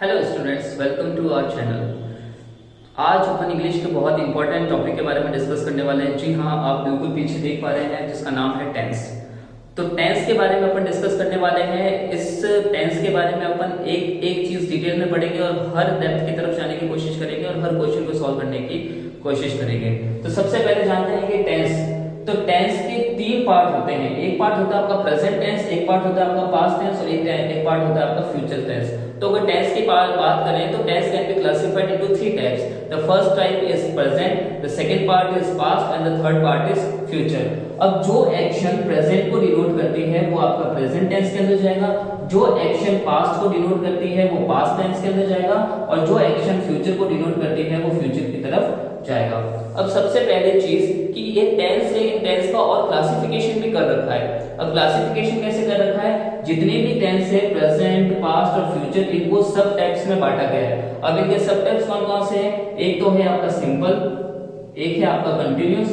Hello students, welcome to our channel. आज अपन English के बहुत इंपॉर्टेंट टॉपिक के बारे में डिस्कस करने वाले हैं। जी हाँ, आप बिल्कुल पीछे देख पा रहे हैं जिसका नाम है टेंस। तो टेंस के बारे में अपन डिस्कस करने वाले हैं। इस टेंस के बारे में अपन एक एक चीज डिटेल में पढ़ेंगे और हर डेप्थ की तरफ जाने की कोशिश करेंगे और हर क्वेश्चन को सॉल्व करने की कोशिश करेंगे। तो सबसे पहले जानते हैं कि टेंस। तो टेंस के तीन पार्ट होते हैं। एक पार्ट होता है आपका प्रेजेंट टेंस, एक पार्ट होता है आपका पास्ट टेंस और एक पार्ट होता है आपका फ्यूचर टेंस। तो अगर टेंस की बात करें तो tense can be classified into three types. The first type is present, the second part is past and the third part is future. अब जो एक्शन प्रेजेंट को डिनोट करती है वो आपका प्रेजेंट टेंस के अंदर जाएगा, जो एक्शन पास्ट को डिनोट करती है वो पास्ट टेंस के अंदर जाएगा और जो एक्शन फ्यूचर को डिनोट करती है वो फ्यूचर की तरफ जाएगा। अब सबसे पहले चीज कि ये टेंस है, इन टेंस का और क्लासिफिकेशन भी कर रखा है। अब क्लासिफिकेशन कैसे कर रखा है? जितने भी टेंस है प्रेजेंट, पास्ट और फ्यूचर, इनको सब टाइप्स में बांटा गया है। अब इनके सब टाइप्स कौन कौन से हैं? एक तो है आपका सिंपल, एक है आपका कंटिन्यूअस,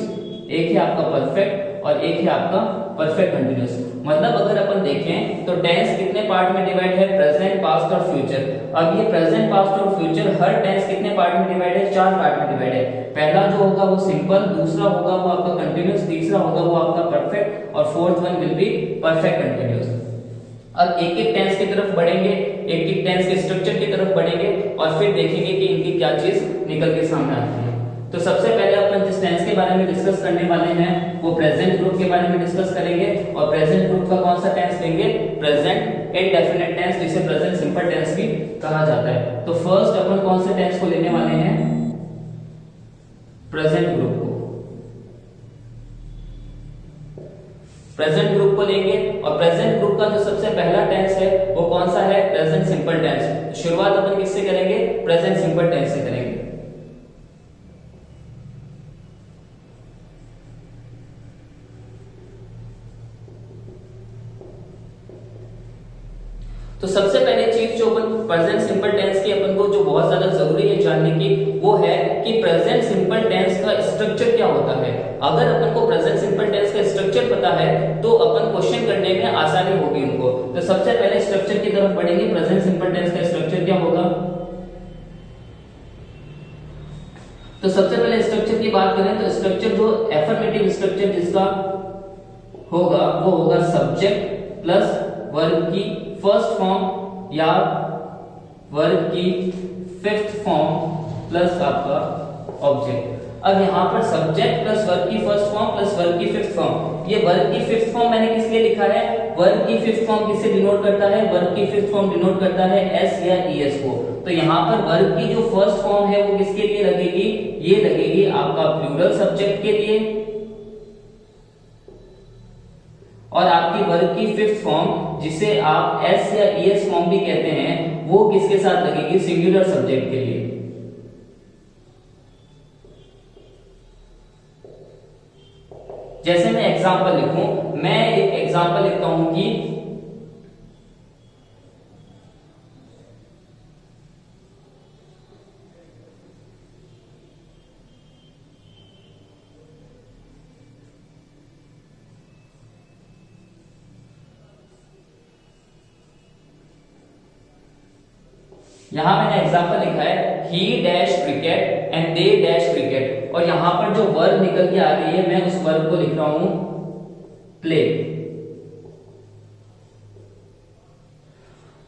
एक है आपका परफेक्ट और एक है आपका परफेक्ट कंटिन्यूअस। मतलब अगर अपन देखें तो टेंस कितने पार्ट में डिवाइड है? प्रेजेंट, पास्ट और फ्यूचर। अब ये प्रेजेंट, पास्ट और फ्यूचर हर टेंस कितने पार्ट में डिवाइड है? चार पार्ट में डिवाइड है। पहला जो होगा वो सिंपल, दूसरा होगा वो आपका कंटिन्यूअस, तीसरा होगा वो आपका परफेक्ट और fourth one will be perfect continuous. अब एक एक टेंस की तरफ बढ़ेंगे, एक एक टेंस के स्ट्रक्चर की तरफ बढ़ेंगे और फिर देखेंगे कि इनकी क्या चीज निकल के सामने आती है। तो सबसे पहले अपन जिस टेंस के बारे में डिस्कस करने वाले हैं वो प्रेजेंट ग्रुप के बारे में डिस्कस करेंगे। और प्रेजेंट ग्रुप का कौन सा टेंस लेंगे? प्रेजेंट इंडेफिनिट टेंस, जिसे प्रेजेंट सिंपल टेंस भी कहा जाता है। तो फर्स्ट अपन कौन से टेंस को लेने वाले हैं? प्रेजेंट ग्रुप को। प्रेजेंट ग्रुप को लेंगे और प्रेजेंट ग्रुप का जो सबसे पहला टेंस है वो कौन सा है? Present simple tense. शुरुआत अपन किससे करेंगे? प्रेजेंट सिंपल टेंस से करेंगे। तो सबसे पहले चीज जो अपन प्रेजेंट सिंपल टेंस की अपन को जो बहुत ज्यादा जरूरी है जानने की वो है कि प्रेजेंट सिंपल टेंस का स्ट्रक्चर क्या होता है। अगर अपन को प्रेजेंट सिंपल टेंस का स्ट्रक्चर पता है तो अपन क्वेश्चन करने में आसानी होगी उनको। तो सबसे पहले स्ट्रक्चर की तरफ बढ़ेंगे। प्रेजेंट सिंपल टेंस का स्ट्रक्चर क्या होगा? तो सबसे पहले स्ट्रक्चर की बात करें तो स्ट्रक्चर जो एफर्मेटिव स्ट्रक्चर जिसका होगा वो होगा सब्जेक्ट प्लस वर्ब की फर्स्ट फॉर्म या वर्ब की फिफ्थ फॉर्म प्लस आपका ऑब्जेक्ट। अब यहाँ पर सब्जेक्ट प्लस वर्ब की फर्स्ट फॉर्म प्लस वर्ब की फिफ्थ फॉर्म। ये वर्ब की फिफ्थ फॉर्म मैंने किस लिए लिखा है? वर्ब की फिफ्थ फॉर्म किसे डिनोट करता है? वर्ब की फिफ्थ फॉर्म डिनोट करता है एस या ईएस को। तो यहाँ पर वर्ब की जो फर्स्ट फॉर्म है वो किसके लिए लगेगी? ये लगेगी आपका प्लूरल सब्जेक्ट के लिए और आपकी वर्ब की फिफ्थ फॉर्म जिसे आप एस या ईएस फॉर्म भी कहते हैं वो किसके साथ लगेगी? सिंगुलर सब्जेक्ट के लिए। जैसे मैं एग्जांपल लिखूं, मैं एक एग्जांपल लिखता हूं कि यहां मैंने एग्जांपल लिखा है ही dash cricket and they dash cricket और यहां पर जो वर्ब निकल के आ रही है मैं उस वर्ब को लिख रहा हूं प्ले।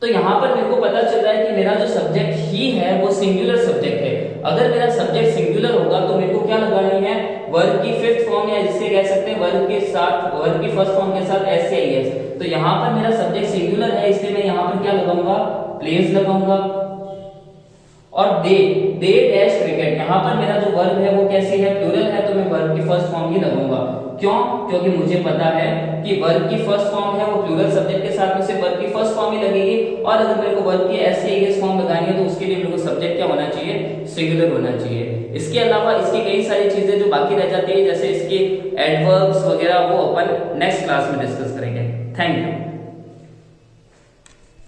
तो यहां पर मेरे को पता चल रहा है कि मेरा जो सब्जेक्ट ही है वो सिंगुलर सब्जेक्ट है। अगर मेरा सब्जेक्ट सिंगुलर होगा तो मेरे को क्या लगानी है? वर्ब की फिफ्थ फॉर्म या जिसे कह सकते हैं वर्ब के साथ वर्ब की फर्स्ट फॉर्म के साथ एस या ईएस। तो यहां पर मेरा सब्जेक्ट सिंगुलर है इसलिए मैं यहां पर क्या लगाऊंगा? प्लेज लगाऊंगा। और दे डैश क्रिकेट, यहां पर मेरा जो वर्ब है वो कैसी है? प्लूरल है तो मैं वर्ब की फर्स्ट फॉर्म ही लगाऊंगा। क्यों? क्योंकि मुझे पता है कि वर्ब की फर्स्ट फॉर्म है वो प्लूरल सब्जेक्ट के साथ में से वर्ब की फर्स्ट फॉर्म ही लगेगी और अगर मेरे को वर्ब की एस या ईएस फॉर्म लगानी है तो उसके लिए मेरे को सब्जेक्ट क्या होना चाहिए? सिंगुलर होना चाहिए। इसके अलावा इसकी कई सारी चीजें जो बाकी रह जाती है जैसे इसके एडवर्ब्स वगैरह वो अपन नेक्स्ट क्लास में डिस्कस करेंगे। Thank you.